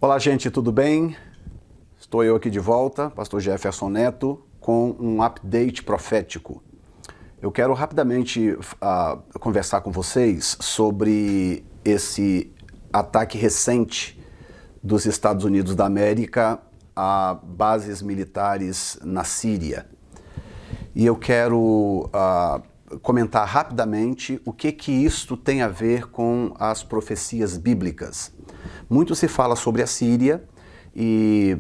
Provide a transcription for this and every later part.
Olá, gente, tudo bem? Estou eu aqui de volta, Pastor Jefferson Neto, com um update profético. Eu quero rapidamente conversar com vocês sobre esse ataque recente dos Estados Unidos da América a bases militares na Síria. E eu quero comentar rapidamente o que isto tem a ver com as profecias bíblicas. Muito se fala sobre a Síria e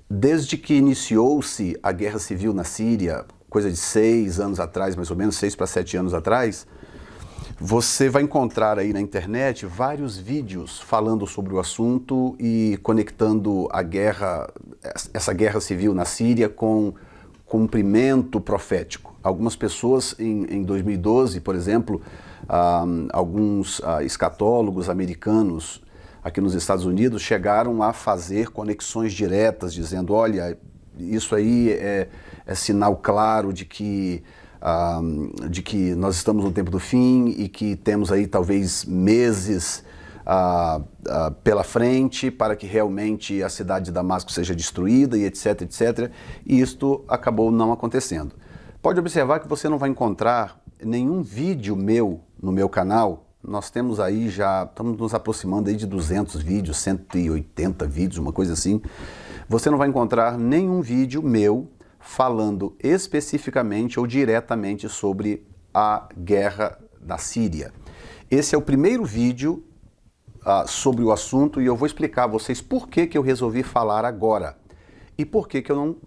desde que iniciou-se a guerra civil na Síria, coisa de 6 anos atrás, mais ou menos, 6 para 7 anos atrás, você vai encontrar aí na internet vários vídeos falando sobre o assunto e conectando a guerra, essa guerra civil na Síria com cumprimento profético. Algumas pessoas em 2012, por exemplo, alguns escatólogos americanos aqui nos Estados Unidos chegaram a fazer conexões diretas, dizendo, olha, isso aí é sinal claro de que nós estamos no tempo do fim e que temos aí talvez meses pela frente para que realmente a cidade de Damasco seja destruída e etc, etc. E isto acabou não acontecendo. Pode observar que você não vai encontrar nenhum vídeo meu no meu canal. Nós temos aí já, estamos nos aproximando aí de 200 vídeos, 180 vídeos, uma coisa assim. Você não vai encontrar nenhum vídeo meu falando especificamente ou diretamente sobre a guerra da Síria. Esse é o primeiro vídeo sobre o assunto e eu vou explicar a vocês por que eu resolvi falar agora e por que eu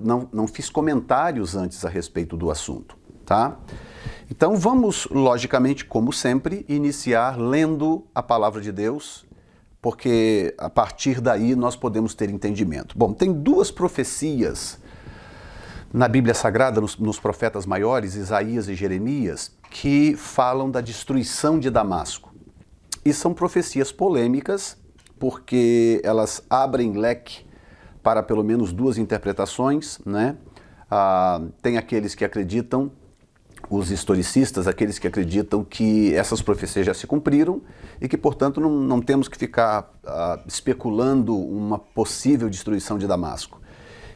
não fiz comentários antes a respeito do assunto, tá? Então vamos, logicamente, como sempre, iniciar lendo a palavra de Deus, porque a partir daí nós podemos ter entendimento. Bom, tem duas profecias na Bíblia Sagrada, nos profetas maiores, Isaías e Jeremias, que falam da destruição de Damasco. E são profecias polêmicas, porque elas abrem leque para pelo menos duas interpretações, né? Tem aqueles que acreditam, os historicistas, aqueles que acreditam que essas profecias já se cumpriram e que, portanto, não temos que ficar especulando uma possível destruição de Damasco.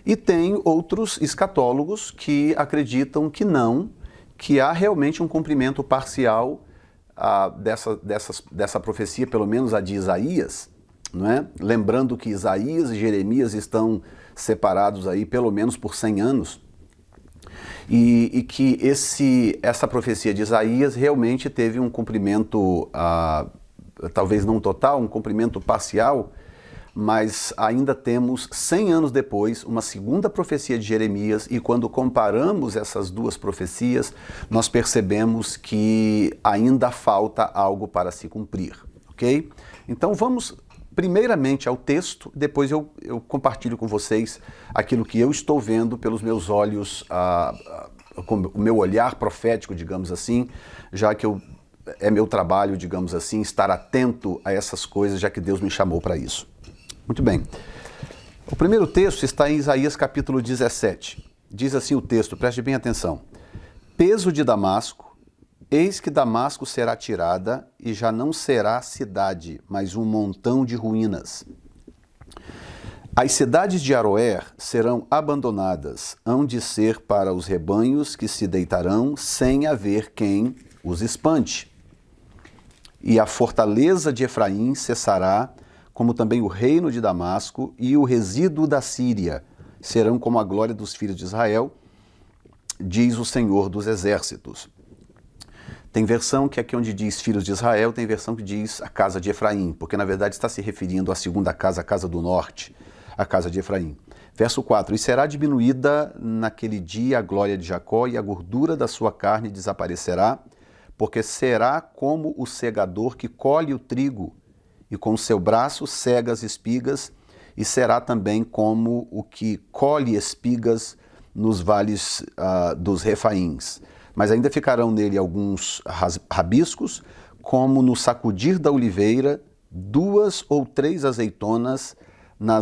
E tem outros escatólogos que acreditam que não, que há realmente um cumprimento parcial dessa profecia, pelo menos a de Isaías, não é? Lembrando que Isaías e Jeremias estão separados aí pelo menos por 100 anos, e que essa profecia de Isaías realmente teve um cumprimento, talvez não total, um cumprimento parcial, mas ainda temos 100 anos depois uma segunda profecia de Jeremias e quando comparamos essas duas profecias, nós percebemos que ainda falta algo para se cumprir, ok? Então vamos primeiramente ao texto, depois eu compartilho com vocês aquilo que eu estou vendo pelos meus olhos, com o meu olhar profético, digamos assim, já que é meu trabalho, digamos assim, estar atento a essas coisas, já que Deus me chamou para isso. Muito bem. O primeiro texto está em Isaías capítulo 17. Diz assim o texto, preste bem atenção. Peso de Damasco, eis que Damasco será tirada e já não será cidade, mas um montão de ruínas. As cidades de Aroer serão abandonadas, hão de ser para os rebanhos que se deitarão sem haver quem os espante. E a fortaleza de Efraim cessará, como também o reino de Damasco e o resíduo da Síria serão como a glória dos filhos de Israel, diz o Senhor dos Exércitos. Tem versão que aqui onde diz filhos de Israel, tem versão que diz a casa de Efraim, porque na verdade está se referindo à segunda casa, a casa do norte, a casa de Efraim. Verso 4, e será diminuída naquele dia a glória de Jacó e a gordura da sua carne desaparecerá, porque será como o segador que colhe o trigo e com o seu braço cega as espigas, e será também como o que colhe espigas nos vales dos Refaíns. Mas ainda ficarão nele alguns rabiscos, como no sacudir da oliveira, 2 ou 3 azeitonas na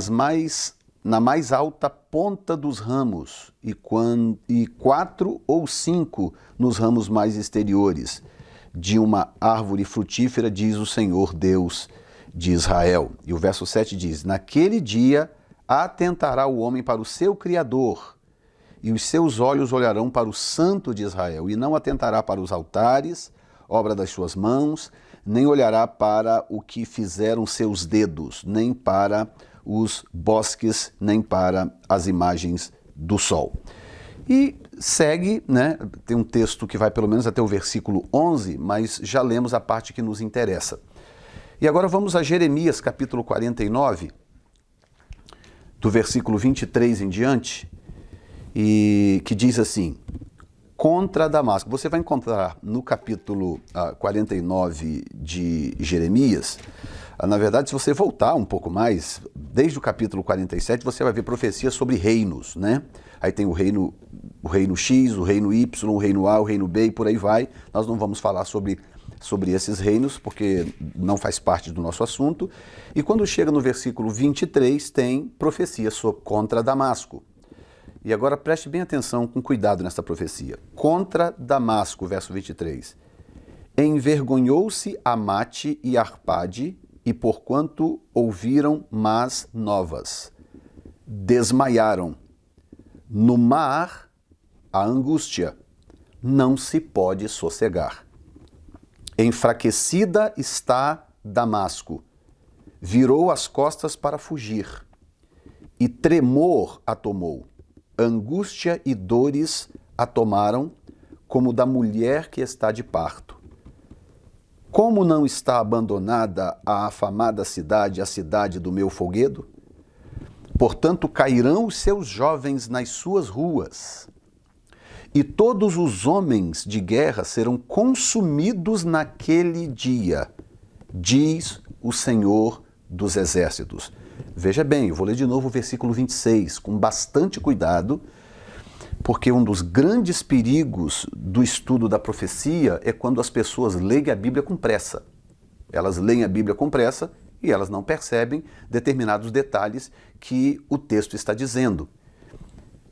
mais alta ponta dos ramos, e 4 ou 5 nos ramos mais exteriores, de uma árvore frutífera, diz o Senhor Deus de Israel. E o verso 7 diz: naquele dia atentará o homem para o seu Criador, e os seus olhos olharão para o Santo de Israel, e não atentará para os altares, obra das suas mãos, nem olhará para o que fizeram seus dedos, nem para os bosques, nem para as imagens do sol. E segue, né? Tem um texto que vai pelo menos até o versículo 11, mas já lemos a parte que nos interessa. E agora vamos a Jeremias, capítulo 49, do versículo 23 em diante, e que diz assim: contra Damasco. Você vai encontrar no capítulo 49 de Jeremias, na verdade, se você voltar um pouco mais, desde o capítulo 47, você vai ver profecias sobre reinos, né? Aí tem o reino X, o reino Y, o reino A, o reino B e por aí vai. Nós não vamos falar sobre esses reinos, porque não faz parte do nosso assunto. E quando chega no versículo 23, tem profecia contra Damasco. E agora preste bem atenção, com cuidado nessa profecia. Contra Damasco, verso 23. Envergonhou-se Amate e Arpade, e porquanto ouviram más novas, desmaiaram. No mar, a angústia, não se pode sossegar. Enfraquecida está Damasco, virou as costas para fugir, e tremor a tomou, angústia e dores a tomaram, como da mulher que está de parto. Como não está abandonada a afamada cidade, a cidade do meu folguedo? Portanto, cairão os seus jovens nas suas ruas, e todos os homens de guerra serão consumidos naquele dia, diz o Senhor dos Exércitos. Veja bem, eu vou ler de novo o versículo 26, com bastante cuidado, porque um dos grandes perigos do estudo da profecia é quando as pessoas leem a Bíblia com pressa. Elas leem a Bíblia com pressa e elas não percebem determinados detalhes que o texto está dizendo.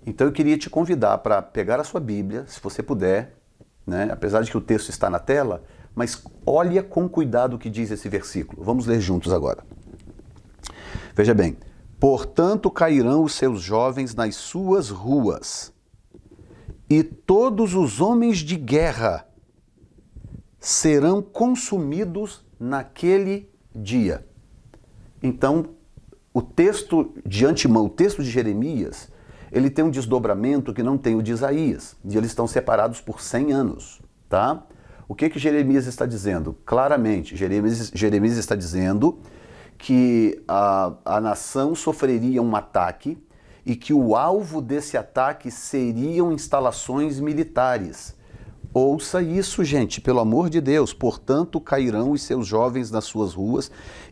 Então eu queria te convidar para pegar a sua Bíblia, se você puder, né? Apesar de que o texto está na tela, mas olha com cuidado o que diz esse versículo. Vamos ler juntos agora. Veja bem: portanto cairão os seus jovens nas suas ruas, e todos os homens de guerra serão consumidos naquele dia. Então, o texto de antemão, o texto de Jeremias, ele tem um desdobramento que não tem o de Isaías, e eles estão separados por 100 anos, tá? O que Jeremias está dizendo? Claramente, Jeremias está dizendo que a nação sofreria um ataque e que o alvo desse ataque seriam instalações militares. Ouça isso, gente, pelo amor de Deus. Portanto, cairão os seus jovens nas suas ruas,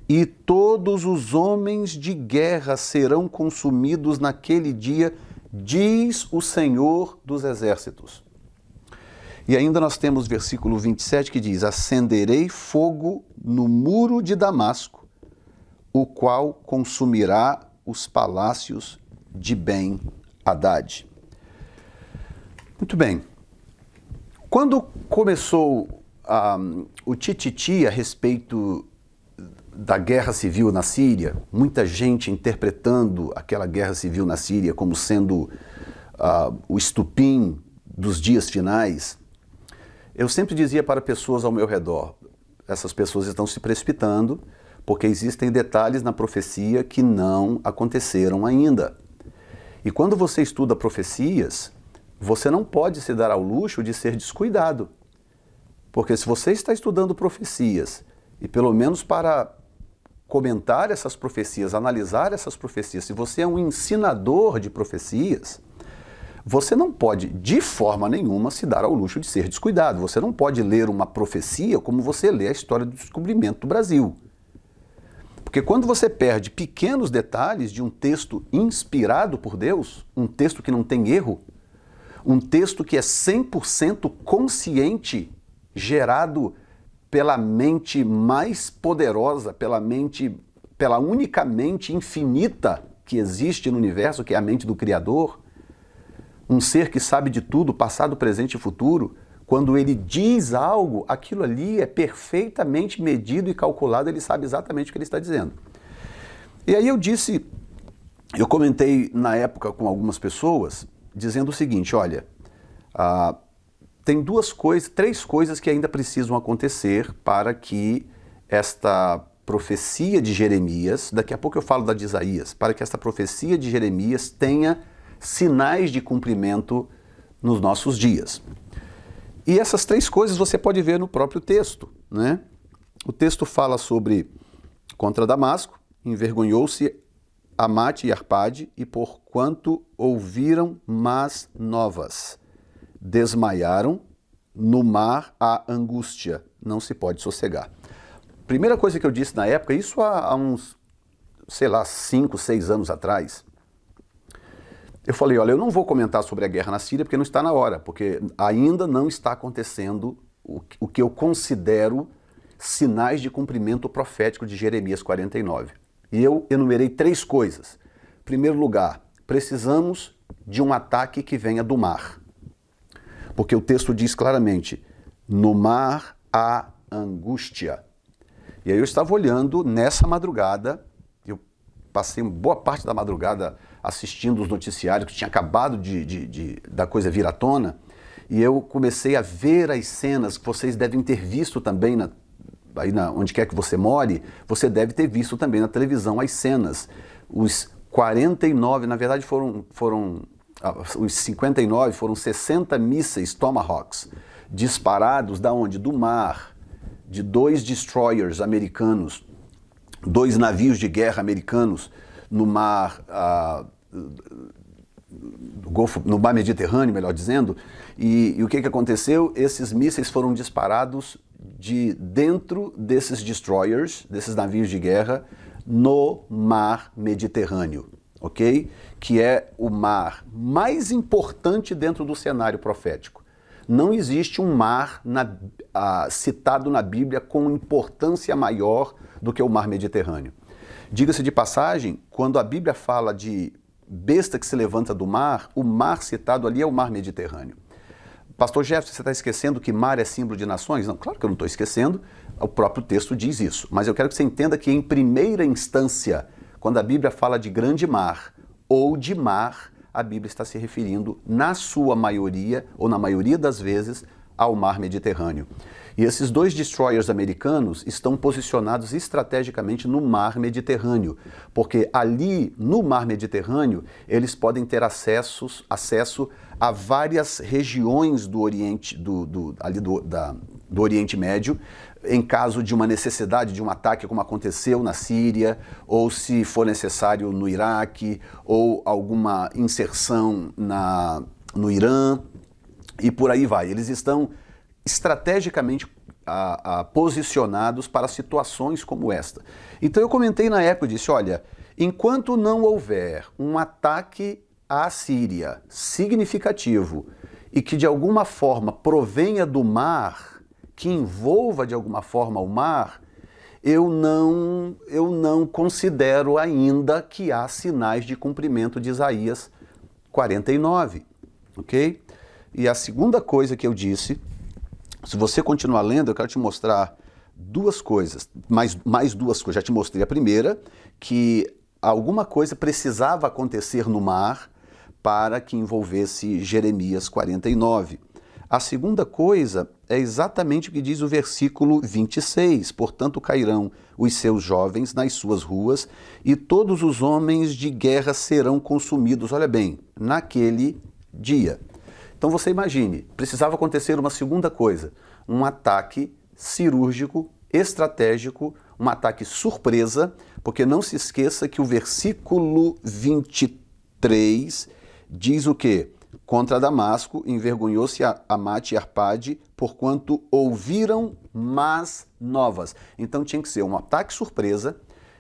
e todos os homens de guerra serão consumidos naquele dia, diz o Senhor dos Exércitos. E ainda nós temos versículo 27 que diz: acenderei fogo no muro de Damasco, o qual consumirá os palácios de Ben-Hadad. Muito bem. Quando começou o tititi a respeito da guerra civil na Síria, muita gente interpretando aquela guerra civil na Síria como sendo o estupim dos dias finais, eu sempre dizia para pessoas ao meu redor: essas pessoas estão se precipitando porque existem detalhes na profecia que não aconteceram ainda. E quando você estuda profecias, você não pode se dar ao luxo de ser descuidado. Porque se você está estudando profecias, e pelo menos para comentar essas profecias, analisar essas profecias, se você é um ensinador de profecias, você não pode, de forma nenhuma, se dar ao luxo de ser descuidado. Você não pode ler uma profecia como você lê a história do descobrimento do Brasil. Porque quando você perde pequenos detalhes de um texto inspirado por Deus, um texto que não tem erro, um texto que é 100% consciente, gerado pela mente mais poderosa, pela única mente infinita que existe no universo, que é a mente do Criador, um ser que sabe de tudo, passado, presente e futuro, Quando ele diz algo, aquilo ali é perfeitamente medido e calculado, ele sabe exatamente o que ele está dizendo. E aí eu comentei na época com algumas pessoas, dizendo o seguinte, olha, tem três coisas que ainda precisam acontecer para que esta profecia de Jeremias, daqui a pouco eu falo da de Isaías, para que esta profecia de Jeremias tenha sinais de cumprimento nos nossos dias. E essas três coisas você pode ver no próprio texto, né? O texto fala sobre contra Damasco, envergonhou-se Amate e Arpade, e porquanto ouviram más novas, desmaiaram, no mar a angústia, não se pode sossegar. Primeira coisa que eu disse na época, isso há uns, 5, 6 anos atrás, eu falei, olha, eu não vou comentar sobre a guerra na Síria porque não está na hora, porque ainda não está acontecendo o que eu considero sinais de cumprimento profético de Jeremias 49. E eu enumerei três coisas. Em primeiro lugar, precisamos de um ataque que venha do mar. Porque o texto diz claramente, no mar há angústia. E aí eu estava olhando nessa madrugada, eu passei boa parte da madrugada assistindo os noticiários, que tinha acabado da coisa vir à tona, e eu comecei a ver as cenas que vocês devem ter visto também, onde quer que você more, você deve ter visto também na televisão as cenas. Os 49, na verdade os 59 foram 60 mísseis Tomahawks disparados da onde? Do mar, de 2 destroyers americanos, 2 navios de guerra americanos no mar, no mar Mediterrâneo, melhor dizendo, e o que aconteceu? Esses mísseis foram disparados de dentro desses destroyers, desses navios de guerra, no mar Mediterrâneo, ok? Que é o mar mais importante dentro do cenário profético. Não existe um mar citado na Bíblia com importância maior do que o mar Mediterrâneo. Diga-se de passagem, quando a Bíblia fala de besta que se levanta do mar, o mar citado ali é o mar Mediterrâneo. Pastor Jefferson, você está esquecendo que mar é símbolo de nações? Não, claro que eu não estou esquecendo, o próprio texto diz isso. Mas eu quero que você entenda que, em primeira instância, quando a Bíblia fala de grande mar ou de mar, a Bíblia está se referindo, na sua maioria, ou na maioria das vezes, ao mar Mediterrâneo. E esses 2 destroyers americanos estão posicionados estrategicamente no mar Mediterrâneo, porque ali, no mar Mediterrâneo, eles podem ter acesso a várias regiões do Oriente, do Oriente Médio, em caso de uma necessidade de um ataque, como aconteceu na Síria, ou se for necessário no Iraque, ou alguma inserção no Irã, e por aí vai. Eles estão estrategicamente posicionados para situações como esta. Então eu comentei na época, eu disse, olha, enquanto não houver um ataque à Síria significativo e que de alguma forma provenha do mar, que envolva de alguma forma o mar, eu não considero ainda que há sinais de cumprimento de Isaías 49, ok? E a segunda coisa que eu disse, se você continuar lendo, eu quero te mostrar duas coisas, mais duas coisas. Já te mostrei a primeira, que alguma coisa precisava acontecer no mar para que envolvesse Jeremias 49. A segunda coisa é exatamente o que diz o versículo 26. Portanto, cairão os seus jovens nas suas ruas e todos os homens de guerra serão consumidos. Olha bem, naquele dia. Então você imagine, precisava acontecer uma segunda coisa, um ataque cirúrgico, estratégico, um ataque surpresa, porque não se esqueça que o versículo 23 diz o quê? Contra Damasco, envergonhou-se Amate e Arpade, porquanto ouviram más novas. Então tinha que ser um ataque surpresa,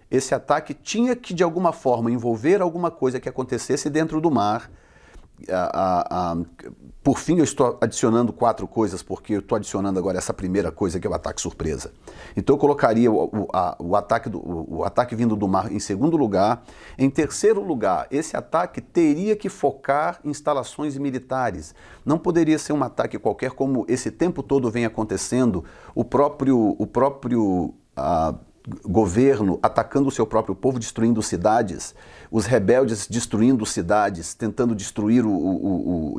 esse ataque tinha que de alguma forma envolver alguma coisa que acontecesse dentro do mar, Por fim, eu estou adicionando 4 coisas, porque eu estou adicionando agora essa primeira coisa, que é o ataque surpresa. Então eu colocaria o ataque vindo do mar em segundo lugar. Em terceiro lugar, esse ataque teria que focar em instalações militares. Não poderia ser um ataque qualquer, como esse tempo todo vem acontecendo, o próprio governo atacando o seu próprio povo, destruindo cidades, os rebeldes destruindo cidades, tentando destruir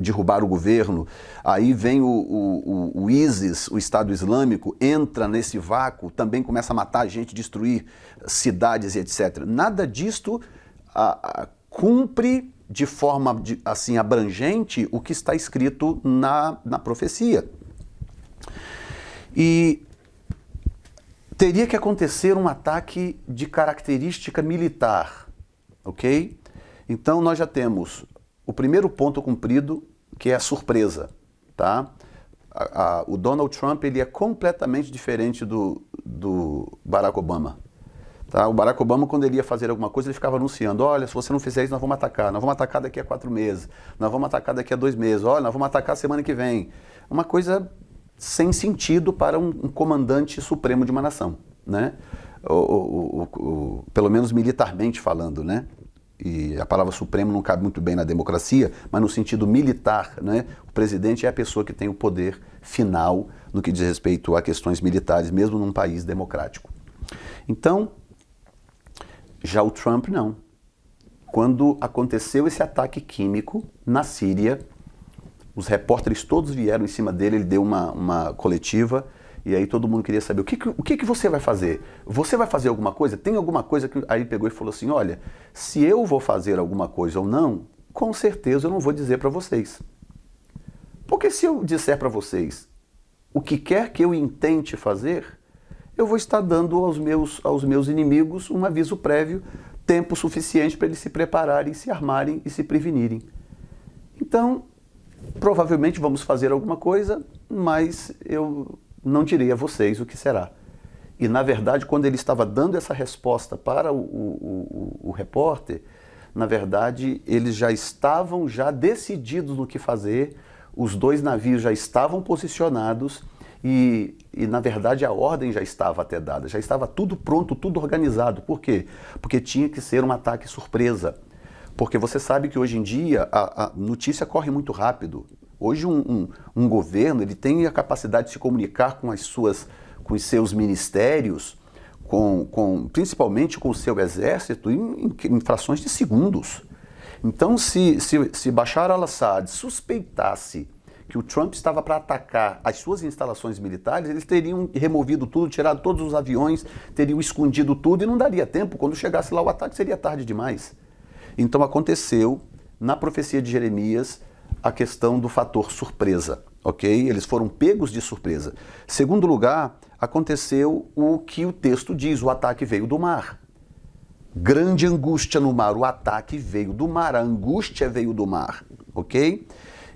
derrubar o governo. Aí vem o ISIS, o Estado Islâmico, entra nesse vácuo, também começa a matar gente, destruir cidades e etc. Nada disto cumpre de forma assim abrangente o que está escrito na profecia. E teria que acontecer um ataque de característica militar, ok? Então nós já temos o primeiro ponto cumprido, que é a surpresa, tá? O Donald Trump, ele é completamente diferente do Barack Obama. Tá? O Barack Obama, quando ele ia fazer alguma coisa, ele ficava anunciando: olha, se você não fizer isso, nós vamos atacar daqui a 4 meses, nós vamos atacar daqui a 2 meses, olha, nós vamos atacar semana que vem. Uma coisa sem sentido para um comandante supremo de uma nação, né? Pelo menos militarmente falando, né? E a palavra supremo não cabe muito bem na democracia, mas no sentido militar, né? O presidente é a pessoa que tem o poder final no que diz respeito a questões militares, mesmo num país democrático. Então, já o Trump não. Quando aconteceu esse ataque químico na Síria, os repórteres todos vieram em cima dele, ele deu uma coletiva, e aí todo mundo queria saber: o que você vai fazer? Você vai fazer alguma coisa? Tem alguma coisa que... Aí ele pegou e falou assim: olha, se eu vou fazer alguma coisa ou não, com certeza eu não vou dizer para vocês. Porque se eu disser para vocês o que quer que eu intente fazer, eu vou estar dando aos meus inimigos um aviso prévio, tempo suficiente para eles se prepararem, se armarem e se prevenirem. Então, provavelmente vamos fazer alguma coisa, mas eu não direi a vocês o que será. E, na verdade, quando ele estava dando essa resposta para o repórter, na verdade, eles já estavam decididos no que fazer, os 2 navios já estavam posicionados e, na verdade, a ordem já estava até dada, já estava tudo pronto, tudo organizado. Por quê? Porque tinha que ser um ataque surpresa. Porque você sabe que hoje em dia a notícia corre muito rápido. Hoje um governo, ele tem a capacidade de se comunicar com os seus ministérios, principalmente com o seu exército, em frações de segundos. Então, se Bashar al-Assad suspeitasse que o Trump estava para atacar as suas instalações militares, eles teriam removido tudo, tirado todos os aviões, teriam escondido tudo e não daria tempo. Quando chegasse lá o ataque, seria tarde demais. Então aconteceu, na profecia de Jeremias, a questão do fator surpresa, ok? Eles foram pegos de surpresa. Segundo lugar, aconteceu o que o texto diz: o ataque veio do mar. Grande angústia no mar, o ataque veio do mar, a angústia veio do mar, ok?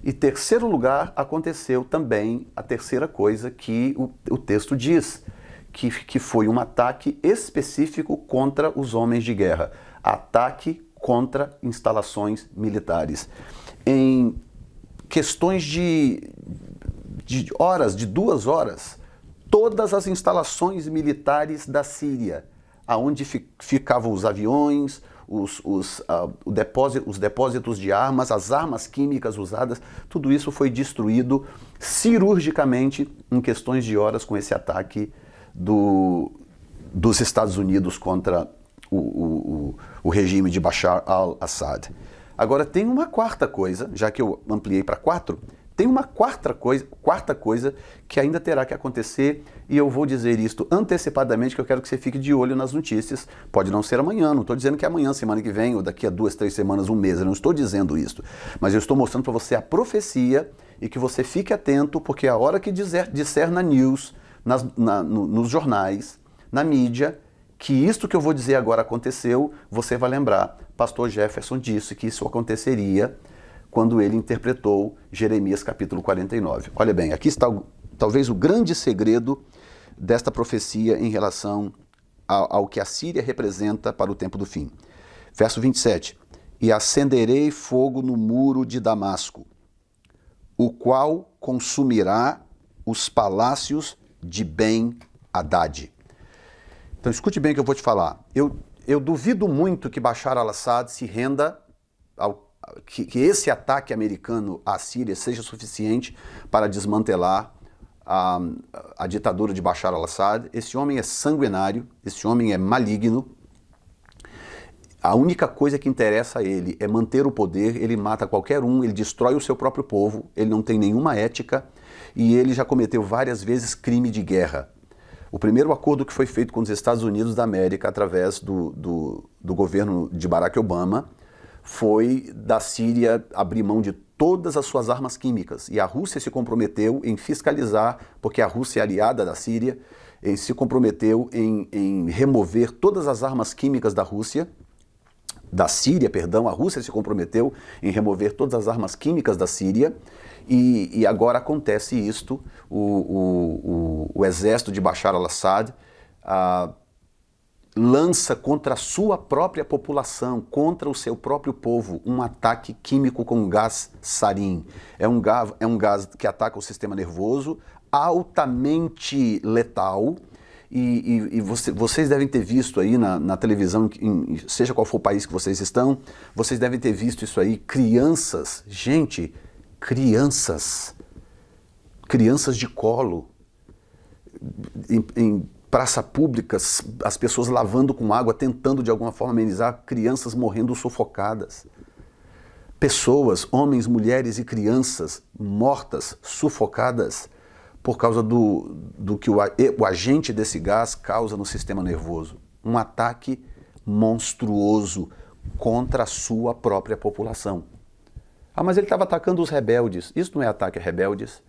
E terceiro lugar, aconteceu também a terceira coisa que o texto diz, que foi um ataque específico contra os homens de guerra. Ataque contra instalações militares. Em questões de horas, de 2 horas, todas as instalações militares da Síria, aonde ficavam os aviões, os depósitos de armas, as armas químicas usadas, tudo isso foi destruído cirurgicamente em questões de horas com esse ataque dos Estados Unidos contra o regime de Bashar al-Assad. Agora tem uma quarta coisa, já que eu ampliei para 4, tem uma quarta coisa que ainda terá que acontecer, e eu vou dizer isto antecipadamente, que eu quero que você fique de olho nas notícias. Pode não ser amanhã, não estou dizendo que é amanhã, semana que vem, ou daqui a 2, 3 semanas, um mês, eu não estou dizendo isso, mas eu estou mostrando para você a profecia e que você fique atento, porque a hora que disser na news, nos jornais, na mídia, que isto que eu vou dizer agora aconteceu, você vai lembrar: pastor Jefferson disse que isso aconteceria quando ele interpretou Jeremias capítulo 49. Olha bem, aqui está talvez o grande segredo desta profecia em relação ao que a Síria representa para o tempo do fim. Verso 27. e acenderei fogo no muro de Damasco, o qual consumirá os palácios de Ben-Hadad. Então escute bem o que eu vou te falar. Eu duvido muito que Bashar al-Assad se renda, que esse ataque americano à Síria seja suficiente para desmantelar a ditadura de Bashar al-Assad. Esse homem é sanguinário, esse homem é maligno. A única coisa que interessa a ele é manter o poder, ele mata qualquer um, ele destrói o seu próprio povo, ele não tem nenhuma ética e ele já cometeu várias vezes crime de guerra. O primeiro acordo que foi feito com os Estados Unidos da América através do governo de Barack Obama foi da Síria abrir mão de todas as suas armas químicas e a Rússia se comprometeu em fiscalizar, porque a Rússia é aliada da Síria, se comprometeu em remover todas as armas químicas da Síria, a Rússia se comprometeu em remover todas as armas químicas da Síria e agora acontece isto, o exército de Bashar al-Assad lança contra a sua própria população, contra o seu próprio povo, um ataque químico com gás sarin. É um gás que ataca o sistema nervoso, altamente letal. E vocês devem ter visto aí na televisão, seja qual for o país que vocês estão, vocês devem ter visto isso aí, crianças de colo, em praça pública, as pessoas lavando com água, tentando de alguma forma amenizar, crianças morrendo sufocadas. Pessoas, homens, mulheres e crianças mortas, sufocadas, por causa do que o agente desse gás causa no sistema nervoso. Um ataque monstruoso contra a sua própria população. Mas ele estava atacando os rebeldes. Isso não é ataque a rebeldes.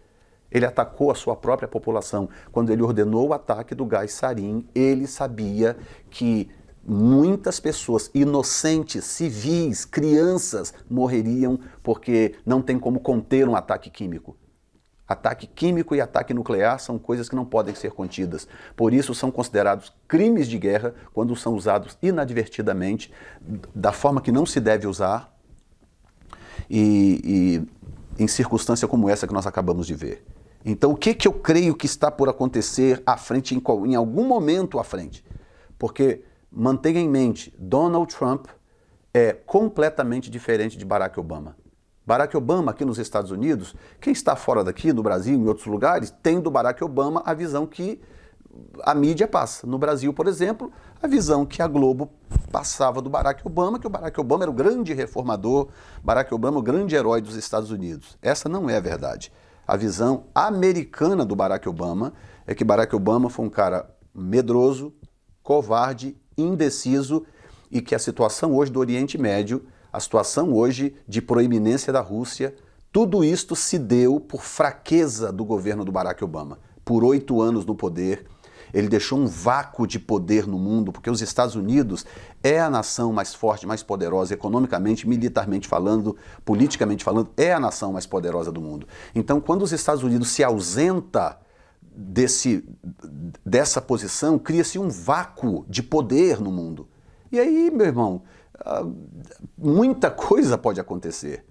Ele atacou a sua própria população. Quando ele ordenou o ataque do gás sarin, ele sabia que muitas pessoas inocentes, civis, crianças morreriam porque não tem como conter um ataque químico. Ataque químico e ataque nuclear são coisas que não podem ser contidas. Por isso são considerados crimes de guerra quando são usados inadvertidamente, da forma que não se deve usar e em circunstância como essa que nós acabamos de ver. Então o que eu creio que está por acontecer à frente, em algum momento à frente? Porque mantenha em mente, Donald Trump é completamente diferente de Barack Obama. Barack Obama aqui nos Estados Unidos, quem está fora daqui, no Brasil, em outros lugares, tem do Barack Obama a visão que a mídia passa. No Brasil, por exemplo, a visão que a Globo passava do Barack Obama, que o Barack Obama era o grande reformador, Barack Obama o grande herói dos Estados Unidos. Essa não é a verdade. A visão americana do Barack Obama é que Barack Obama foi um cara medroso, covarde, indeciso e que a situação hoje do Oriente Médio, a situação hoje de proeminência da Rússia, tudo isto se deu por fraqueza do governo do Barack Obama. Por 8 anos no poder, ele deixou um vácuo de poder no mundo, porque os Estados Unidos é a nação mais forte, mais poderosa, economicamente, militarmente falando, politicamente falando, é a nação mais poderosa do mundo. Então, quando os Estados Unidos se ausenta dessa posição, cria-se um vácuo de poder no mundo. E aí, meu irmão, muita coisa pode acontecer.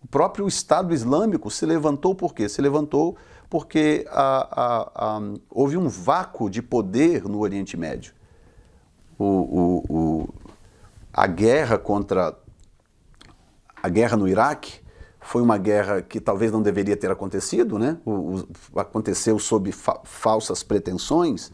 O próprio Estado Islâmico se levantou por quê? Se levantou porque houve um vácuo de poder no Oriente Médio. A guerra no Iraque foi uma guerra que talvez não deveria ter acontecido, né? Aconteceu sob falsas pretensões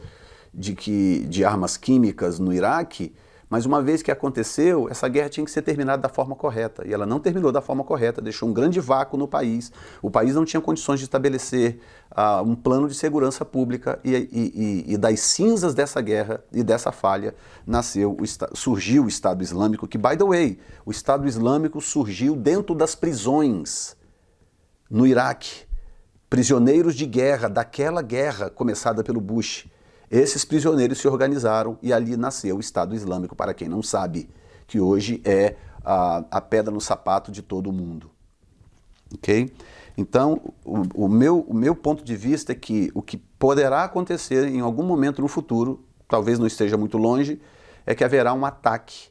de armas químicas no Iraque. Mas uma vez que aconteceu, essa guerra tinha que ser terminada da forma correta. E ela não terminou da forma correta, deixou um grande vácuo no país. O país não tinha condições de estabelecer um plano de segurança pública e das cinzas dessa guerra e dessa falha surgiu o Estado Islâmico, que, by the way, o Estado Islâmico surgiu dentro das prisões no Iraque. Prisioneiros de guerra, daquela guerra começada pelo Bush. Esses prisioneiros se organizaram e ali nasceu o Estado Islâmico, para quem não sabe, que hoje é a pedra no sapato de todo o mundo. Ok? Então, o meu ponto de vista é que o que poderá acontecer em algum momento no futuro, talvez não esteja muito longe, é que haverá um ataque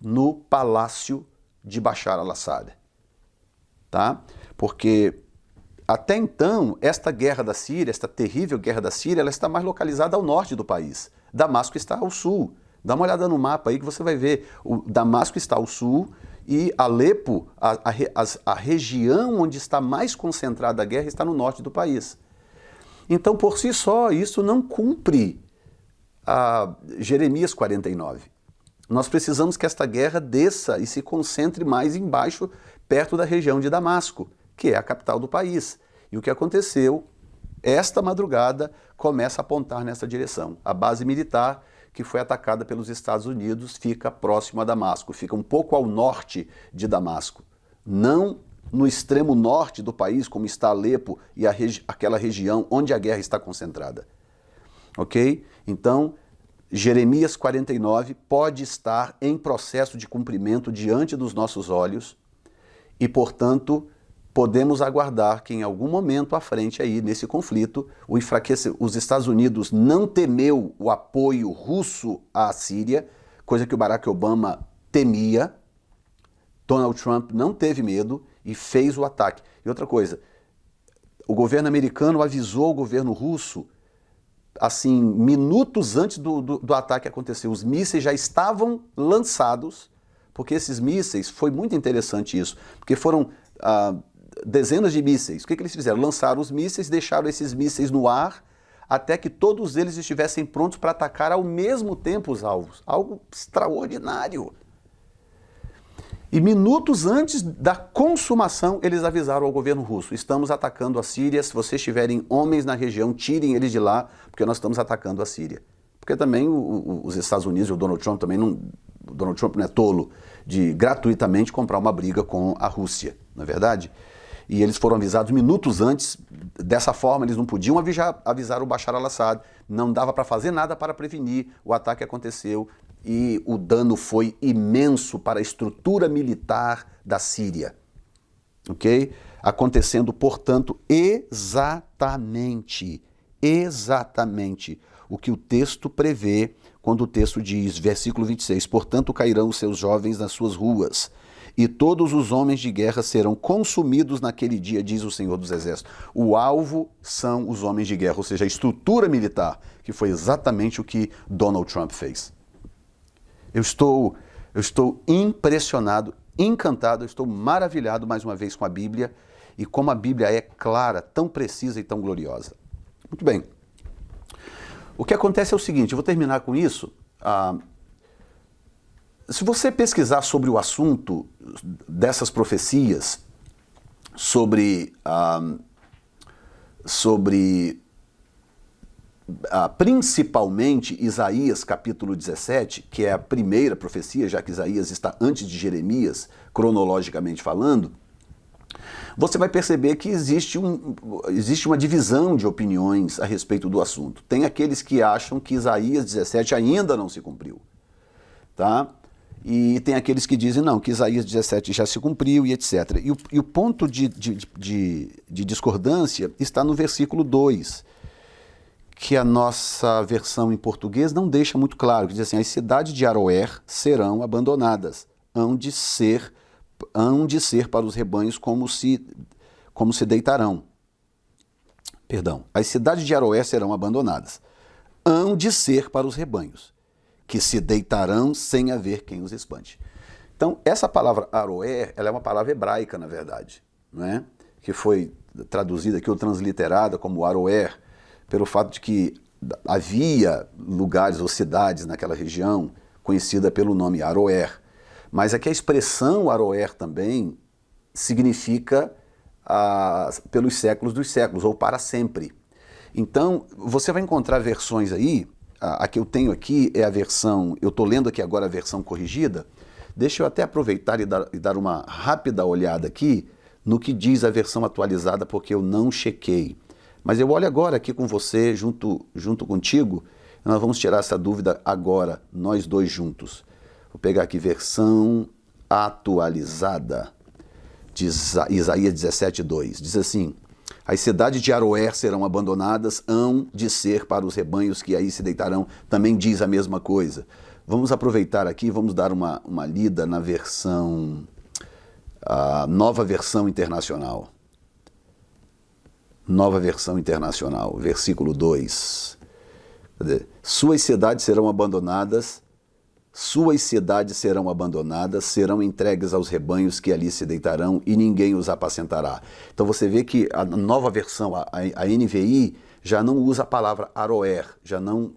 no palácio de Bashar al-Assad. Tá? Porque até então, esta guerra da Síria, esta terrível guerra da Síria, ela está mais localizada ao norte do país. Damasco está ao sul. Dá uma olhada no mapa aí que você vai ver. O Damasco está ao sul e Alepo, a região onde está mais concentrada a guerra, está no norte do país. Então, por si só, isso não cumpre a Jeremias 49. Nós precisamos que esta guerra desça e se concentre mais embaixo, perto da região de Damasco, que é a capital do país. E o que aconteceu, esta madrugada, começa a apontar nessa direção. A base militar que foi atacada pelos Estados Unidos fica próximo a Damasco, fica um pouco ao norte de Damasco. Não no extremo norte do país, como está Alepo e aquela região onde a guerra está concentrada. Ok? Então, Jeremias 49 pode estar em processo de cumprimento diante dos nossos olhos e, portanto, podemos aguardar que em algum momento à frente aí, nesse conflito, os Estados Unidos não temeu o apoio russo à Síria, coisa que o Barack Obama temia. Donald Trump não teve medo e fez o ataque. E outra coisa, o governo americano avisou o governo russo, assim, minutos antes do ataque acontecer. Os mísseis já estavam lançados, porque esses mísseis, foi muito interessante isso, porque foram dezenas de mísseis. O que eles fizeram? Lançaram os mísseis, deixaram esses mísseis no ar, até que todos eles estivessem prontos para atacar ao mesmo tempo os alvos. Algo extraordinário. E minutos antes da consumação, eles avisaram ao governo russo: estamos atacando a Síria, se vocês tiverem homens na região, tirem eles de lá, porque nós estamos atacando a Síria. Porque também os Estados Unidos e o Donald Trump também não... O Donald Trump não é tolo de gratuitamente comprar uma briga com a Rússia, não é verdade? E eles foram avisados minutos antes. Dessa forma, eles não podiam avisar o Bashar al-Assad, não dava para fazer nada para prevenir. O ataque aconteceu e o dano foi imenso para a estrutura militar da Síria. Ok? Acontecendo, portanto, exatamente o que o texto prevê quando o texto diz, versículo 26, portanto cairão os seus jovens nas suas ruas, e todos os homens de guerra serão consumidos naquele dia, diz o Senhor dos Exércitos. O alvo são os homens de guerra, ou seja, a estrutura militar, que foi exatamente o que Donald Trump fez. Eu estou impressionado, encantado, eu estou maravilhado mais uma vez com a Bíblia e como a Bíblia é clara, tão precisa e tão gloriosa. Muito bem. O que acontece é o seguinte, eu vou terminar com isso. Se você pesquisar sobre o assunto dessas profecias, sobre principalmente Isaías capítulo 17, que é a primeira profecia, já que Isaías está antes de Jeremias, cronologicamente falando, você vai perceber que existe uma divisão de opiniões a respeito do assunto. Tem aqueles que acham que Isaías 17 ainda não se cumpriu, tá? E tem aqueles que dizem, não, que Isaías 17 já se cumpriu e etc. E o ponto de discordância está no versículo 2, que a nossa versão em português não deixa muito claro, que diz assim, as cidades de Aroer serão abandonadas, hão de ser para os rebanhos como se deitarão. Perdão, as cidades de Aroer serão abandonadas, hão de ser para os rebanhos, que se deitarão sem haver quem os espante. Então, essa palavra Aroer, ela é uma palavra hebraica, na verdade, não é? Que foi traduzida aqui ou transliterada como Aroer, pelo fato de que havia lugares ou cidades naquela região conhecida pelo nome Aroer. Mas aqui a expressão Aroer também significa pelos séculos dos séculos, ou para sempre. Então, você vai encontrar versões aí, a que eu tenho aqui é a versão, eu estou lendo aqui agora a versão corrigida, deixa eu até aproveitar e dar uma rápida olhada aqui no que diz a versão atualizada, porque eu não chequei. Mas eu olho agora aqui com você, junto contigo, nós vamos tirar essa dúvida agora, nós dois juntos. Vou pegar aqui versão atualizada de Isaías 17:2. Diz assim, as cidades de Aroer serão abandonadas, hão de ser para os rebanhos que aí se deitarão. Também diz a mesma coisa. Vamos aproveitar aqui, vamos dar uma lida na versão a nova versão internacional. Nova versão internacional, versículo 2. Suas cidades serão abandonadas, serão entregues aos rebanhos que ali se deitarão e ninguém os apacentará. Então você vê que a nova versão, a NVI, já não usa a palavra Aroer, já não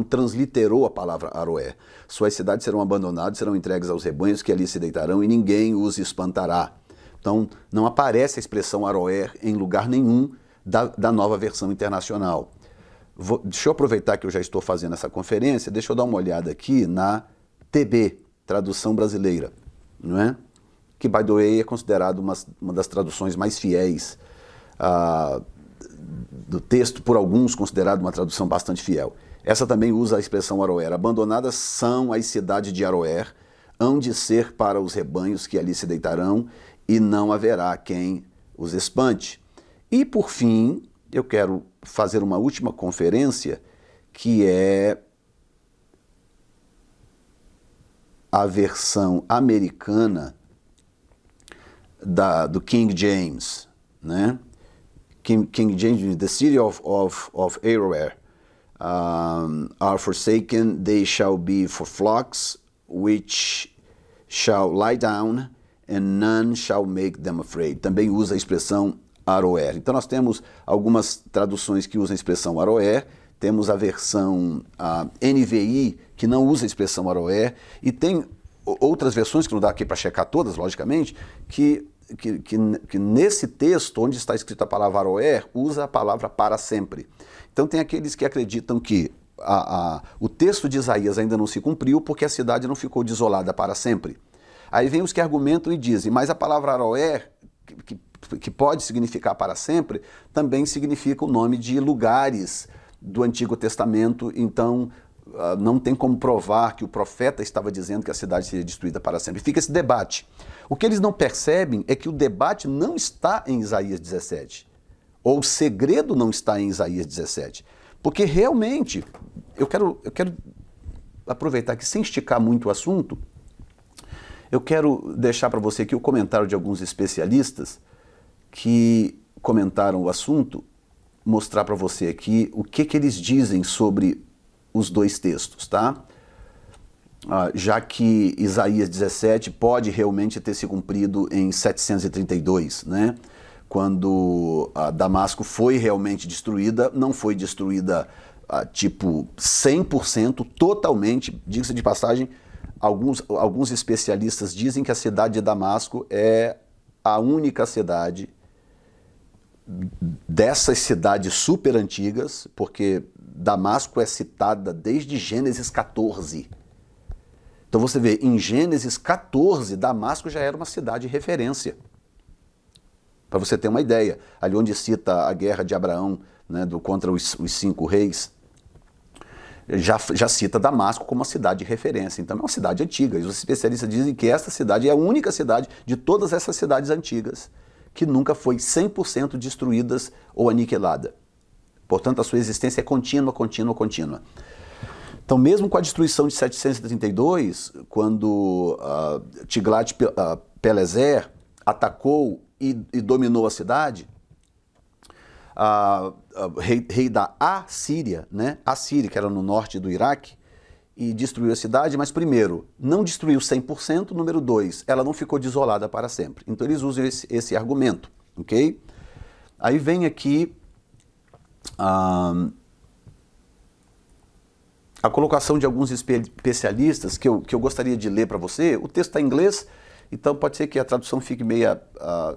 transliterou a palavra Aroer. Suas cidades serão abandonadas, serão entregues aos rebanhos que ali se deitarão e ninguém os espantará. Então não aparece a expressão Aroer em lugar nenhum da nova versão internacional. Deixa eu aproveitar que eu já estou fazendo essa conferência, deixa eu dar uma olhada aqui na TB, tradução brasileira, não é? Que, by the way, é considerado uma das traduções mais fiéis do texto, por alguns considerado uma tradução bastante fiel. Essa também usa a expressão Aroer. Abandonadas são as cidades de Aroer, hão de ser para os rebanhos que ali se deitarão, e não haverá quem os espante. E, por fim, eu quero fazer uma última conferência, que é a versão americana do King James, né? King James, the city of Aroer are forsaken, they shall be for flocks, which shall lie down, and none shall make them afraid. Também usa a expressão Aroer. Então nós temos algumas traduções que usam a expressão Aroer, temos a versão NVI, que não usa a expressão Aroer, e tem outras versões, que não dá aqui para checar todas, logicamente, que nesse texto, onde está escrita a palavra Aroer, usa a palavra para sempre. Então tem aqueles que acreditam que o texto de Isaías ainda não se cumpriu porque a cidade não ficou desolada para sempre. Aí vem os que argumentam e dizem, mas a palavra Aroer, que pode significar para sempre, também significa o nome de lugares do Antigo Testamento, então não tem como provar que o profeta estava dizendo que a cidade seria destruída para sempre. Fica esse debate. O que eles não percebem é que o debate não está em Isaías 17, ou o segredo não está em Isaías 17, porque realmente, eu quero aproveitar que, sem esticar muito o assunto, eu quero deixar para você aqui o comentário de alguns especialistas que comentaram o assunto, mostrar para você aqui o que eles dizem sobre os dois textos, tá? Já que Isaías 17 pode realmente ter se cumprido em 732, né? Quando Damasco foi realmente destruída, não foi destruída tipo 100%, totalmente, diga-se de passagem, alguns especialistas dizem que a cidade de Damasco é a única cidade dessas cidades super antigas, porque Damasco é citada desde Gênesis 14. Então você vê, em Gênesis 14, Damasco já era uma cidade de referência. Para você ter uma ideia, ali onde cita a guerra de Abraão, né, contra os 5 reis, já cita Damasco como uma cidade de referência. Então é uma cidade antiga. E os especialistas dizem que essa cidade é a única cidade de todas essas cidades antigas que nunca foi 100% destruída ou aniquilada. Portanto, a sua existência é contínua, contínua, contínua. Então, mesmo com a destruição de 732, quando Tiglat-Pileser atacou e dominou a cidade, rei da Assíria, né? Assíria, que era no norte do Iraque, e destruiu a cidade, mas primeiro, não destruiu 100%, número 2, ela não ficou desolada para sempre. Então eles usam esse argumento, ok? Aí vem aqui a colocação de alguns especialistas que eu gostaria de ler para você. O texto está em inglês, então pode ser que a tradução fique meio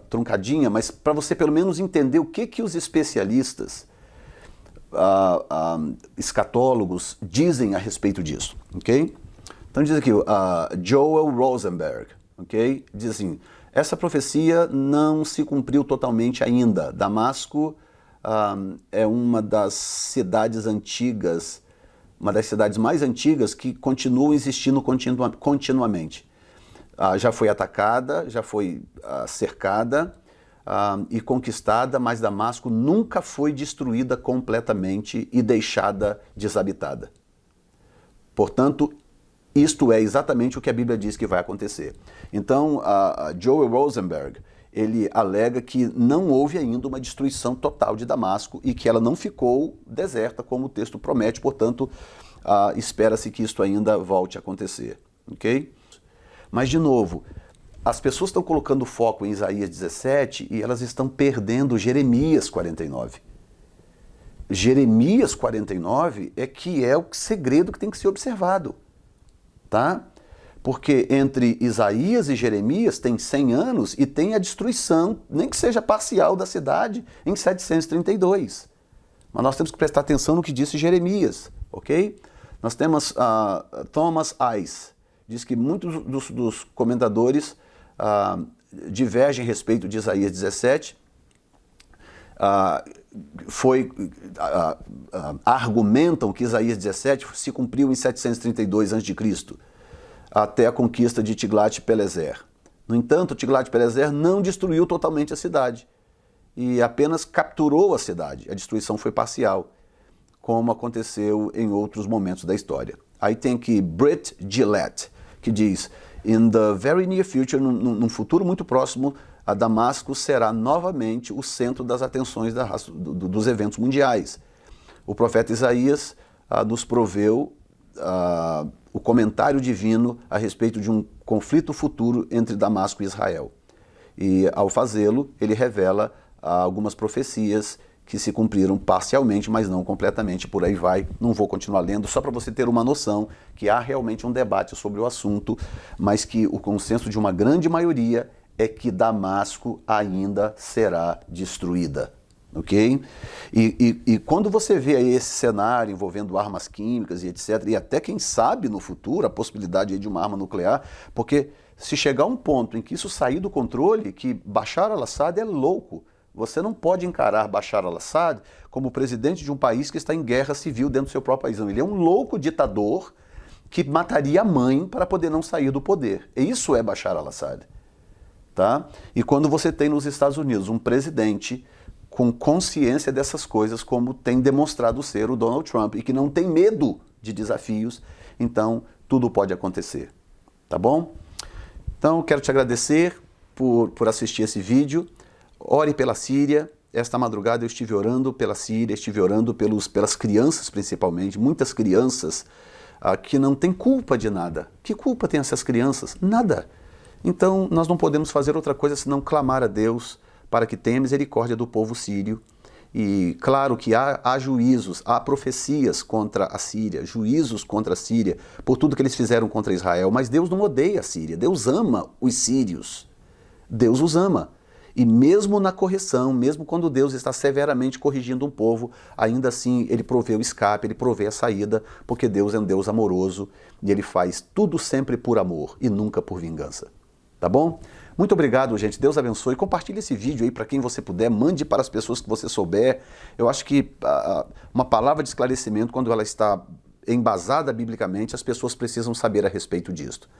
truncadinha, mas para você pelo menos entender o que os especialistas escatólogos dizem a respeito disso, ok? Então diz aqui, Joel Rosenberg, ok? Diz assim, essa profecia não se cumpriu totalmente ainda. Damasco é uma das cidades antigas, uma das cidades mais antigas que continuam existindo continuamente. Já foi atacada, já foi cercada, e conquistada, mas Damasco nunca foi destruída completamente e deixada desabitada. Portanto, Isto é exatamente o que a Bíblia diz que vai acontecer. Então, a Joel Rosenberg, ele alega que não houve ainda uma destruição total de Damasco e que ela não ficou deserta, como o texto promete, portanto, espera-se que isto ainda volte a acontecer. Ok? Mas, de novo, as pessoas estão colocando foco em Isaías 17 e elas estão perdendo Jeremias 49. Jeremias 49 é o segredo que tem que ser observado. Tá? Porque entre Isaías e Jeremias tem 100 anos e tem a destruição, nem que seja parcial, da cidade em 732. Mas nós temos que prestar atenção no que disse Jeremias, ok? Nós temos Thomas Ice, diz que muitos dos comentadores divergem a respeito de Isaías 17, argumentam que Isaías 17 se cumpriu em 732 a.C., até a conquista de Tiglat-Pileser. No entanto, Tiglat-Pileser não destruiu totalmente a cidade e apenas capturou a cidade. A destruição foi parcial, como aconteceu em outros momentos da história. Aí tem que Britt Gillette, que diz: "In the very near future", num futuro muito próximo, a Damasco será novamente o centro das atenções dos eventos mundiais. O profeta Isaías nos proveu o comentário divino a respeito de um conflito futuro entre Damasco e Israel. E, ao fazê-lo, ele revela algumas profecias que se cumpriram parcialmente, mas não completamente, por aí vai. Não vou continuar lendo, só para você ter uma noção que há realmente um debate sobre o assunto, mas que o consenso de uma grande maioria é que Damasco ainda será destruída. Ok? E quando você vê aí esse cenário envolvendo armas químicas e etc., e até quem sabe no futuro a possibilidade aí de uma arma nuclear, porque se chegar um ponto em que isso sair do controle, que Bashar al-Assad é louco. Você não pode encarar Bashar al-Assad como presidente de um país que está em guerra civil dentro do seu próprio país. Não, ele é um louco ditador que mataria a mãe para poder não sair do poder. E isso é Bashar al-Assad. Tá? E quando você tem nos Estados Unidos um presidente com consciência dessas coisas, como tem demonstrado ser o Donald Trump, e que não tem medo de desafios, então tudo pode acontecer. Tá bom? Então, quero te agradecer por assistir esse vídeo. Ore pela Síria. Esta madrugada eu estive orando pela Síria, estive orando pelas crianças principalmente, muitas crianças que não têm culpa de nada. Que culpa tem essas crianças? Nada. Então, nós não podemos fazer outra coisa senão clamar a Deus para que tenha misericórdia do povo sírio. E claro que há juízos, há profecias contra a Síria, juízos contra a Síria, por tudo que eles fizeram contra Israel, mas Deus não odeia a Síria, Deus ama os sírios, Deus os ama. E mesmo na correção, mesmo quando Deus está severamente corrigindo um povo, ainda assim ele provê o escape, ele provê a saída, porque Deus é um Deus amoroso e ele faz tudo sempre por amor e nunca por vingança. Tá bom? Muito obrigado, gente. Deus abençoe. Compartilhe esse vídeo aí para quem você puder. Mande para as pessoas que você souber. Eu acho que uma palavra de esclarecimento, quando ela está embasada biblicamente, as pessoas precisam saber a respeito disto.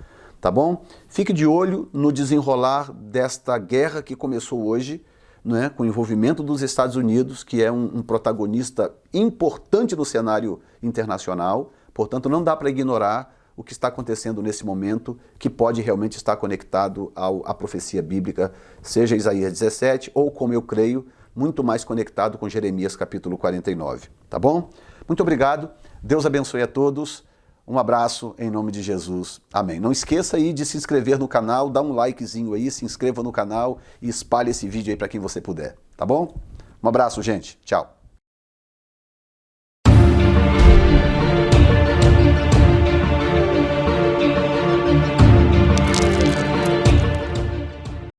Tá bom? Fique de olho no desenrolar desta guerra que começou hoje, né, com o envolvimento dos Estados Unidos, que é um protagonista importante no cenário internacional. Portanto, não dá para ignorar o que está acontecendo nesse momento, que pode realmente estar conectado à profecia bíblica, seja Isaías 17 ou, como eu creio, muito mais conectado com Jeremias capítulo 49. Tá bom? Muito obrigado. Deus abençoe a todos. Um abraço em nome de Jesus. Amém. Não esqueça aí de se inscrever no canal, dá um likezinho aí, se inscreva no canal e espalhe esse vídeo aí para quem você puder. Tá bom? Um abraço, gente. Tchau.